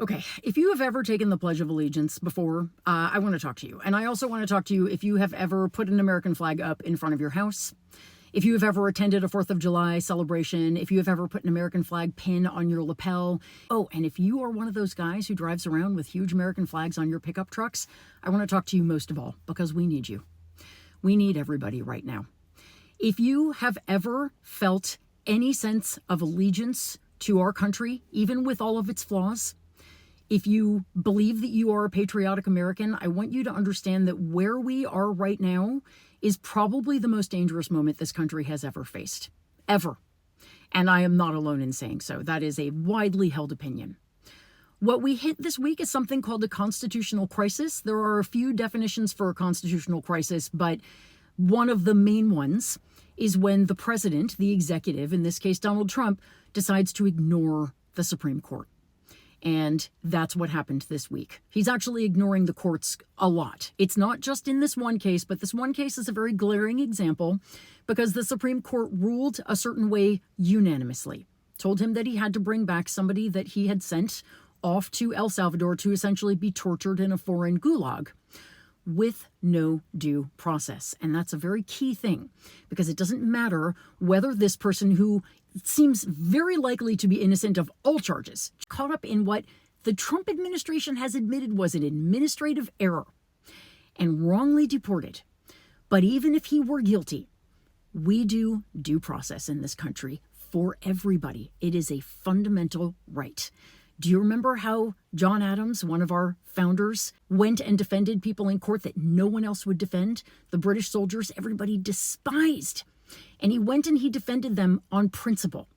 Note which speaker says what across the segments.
Speaker 1: Okay, if you have ever taken the Pledge of Allegiance before, I want to talk to you. And I also want to talk to you if you have ever put an American flag up in front of your house, if you have ever attended a 4th of July celebration, if you have ever put an American flag pin on your lapel. Oh, and if you are one of those guys who drives around with huge American flags on your pickup trucks, I want to talk to you most of all, because we need you. We need everybody right now. If you have ever felt any sense of allegiance to our country, even with all of its flaws, if you believe that you are a patriotic American, I want you to understand that where we are right now is probably the most dangerous moment this country has ever faced. Ever. And I am not alone in saying so. That is a widely held opinion. What we hit this week is something called a constitutional crisis. There are a few definitions for a constitutional crisis, but one of the main ones is when the president, the executive, in this case Donald Trump, decides to ignore the Supreme Court. And that's what happened this week. He's actually ignoring the courts a lot. It's not just in this one case, but this one case is a very glaring example because the Supreme Court ruled a certain way unanimously, told him that he had to bring back somebody that he had sent off to El Salvador to essentially be tortured in a foreign gulag with no due process. And that's a very key thing because it doesn't matter whether this person who seems very likely to be innocent of all charges, caught up in what the Trump administration has admitted was an administrative error and wrongly deported. But even if he were guilty, we do due process in this country for everybody. It is a fundamental right. Do you remember how John Adams, one of our founders, went and defended people in court that no one else would defend? The British soldiers, everybody despised. And he went and he defended them on principle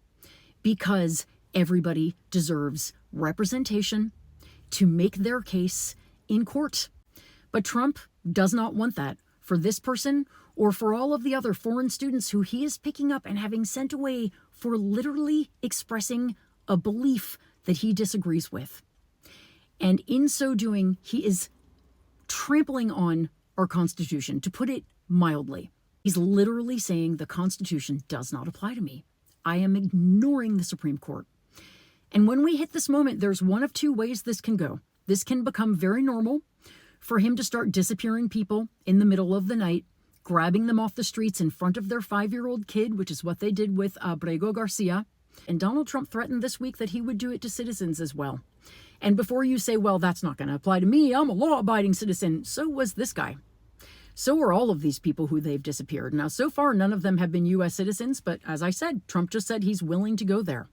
Speaker 1: because everybody deserves representation to make their case in court. But Trump does not want that for this person or for all of the other foreign students who he is picking up and having sent away for literally expressing a belief that he disagrees with. And in so doing, he is trampling on our Constitution, to put it mildly. He's literally saying the Constitution does not apply to me. I am ignoring the Supreme Court. And when we hit this moment, there's one of two ways this can go. This can become very normal for him to start disappearing people in the middle of the night, grabbing them off the streets in front of their 5-year-old kid, which is what they did with Abrego Garcia. And Donald Trump threatened this week that he would do it to citizens as well. And before you say, well, that's not going to apply to me, I'm a law-abiding citizen, so was this guy. So are all of these people who they've disappeared. Now, so far, none of them have been U.S. citizens, but as I said, Trump just said he's willing to go there.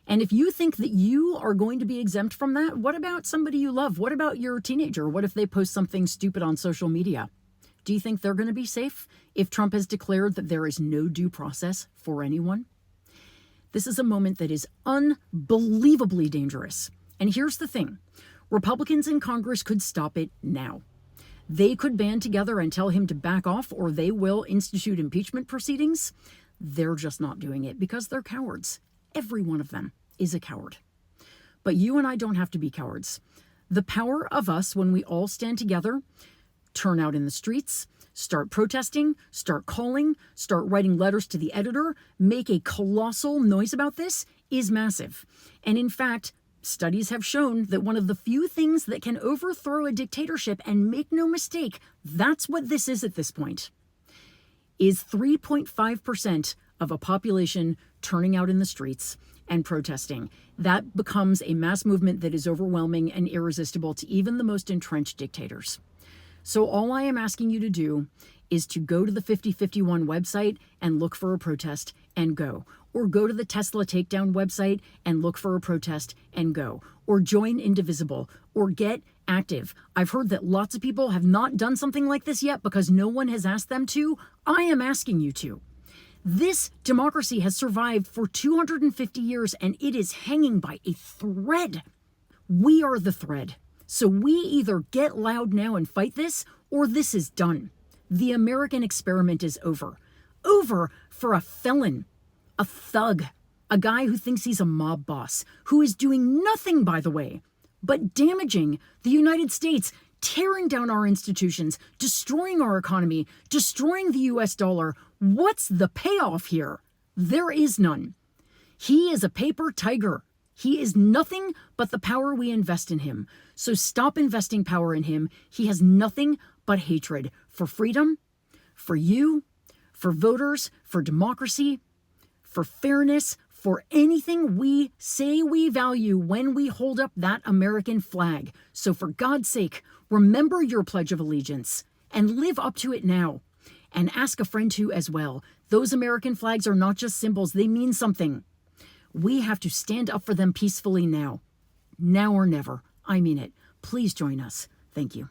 Speaker 1: And if you think that you are going to be exempt from that, what about somebody you love? What about your teenager? What if they post something stupid on social media? Do you think they're going to be safe if Trump has declared that there is no due process for anyone? This is a moment that is unbelievably dangerous. And here's the thing. Republicans in Congress could stop it now. They could band together and tell him to back off, or they will institute impeachment proceedings. They're just not doing it because they're cowards. Every one of them is a coward. But you and I don't have to be cowards. The power of us, when we all stand together, turn out in the streets, start protesting, start calling, start writing letters to the editor, make a colossal noise about this, is massive. And in fact, studies have shown that one of the few things that can overthrow a dictatorship, and make no mistake, that's what this is at this point, is 3.5% of a population turning out in the streets and protesting. That becomes a mass movement that is overwhelming and irresistible to even the most entrenched dictators. So all I am asking you to do is to go to the 5051 website and look for a protest and go. Or go to the Tesla Takedown website and look for a protest and go. Or join Indivisible. Or get active. I've heard that lots of people have not done something like this yet because no one has asked them to. I am asking you to. This democracy has survived for 250 years and it is hanging by a thread. We are the thread. So we either get loud now and fight this, or this is done. The American experiment is over. Over for a felon, a thug, a guy who thinks he's a mob boss, who is doing nothing, by the way, but damaging the United States, tearing down our institutions, destroying our economy, destroying the US dollar. What's the payoff here? There is none. He is a paper tiger. He is nothing but the power we invest in him. So stop investing power in him. He has nothing but hatred for freedom, for you, for voters, for democracy, for fairness, for anything we say we value when we hold up that American flag. So for God's sake, remember your Pledge of Allegiance and live up to it now. And ask a friend to as well. Those American flags are not just symbols, they mean something. We have to stand up for them peacefully now. Now or never. I mean it. Please join us. Thank you.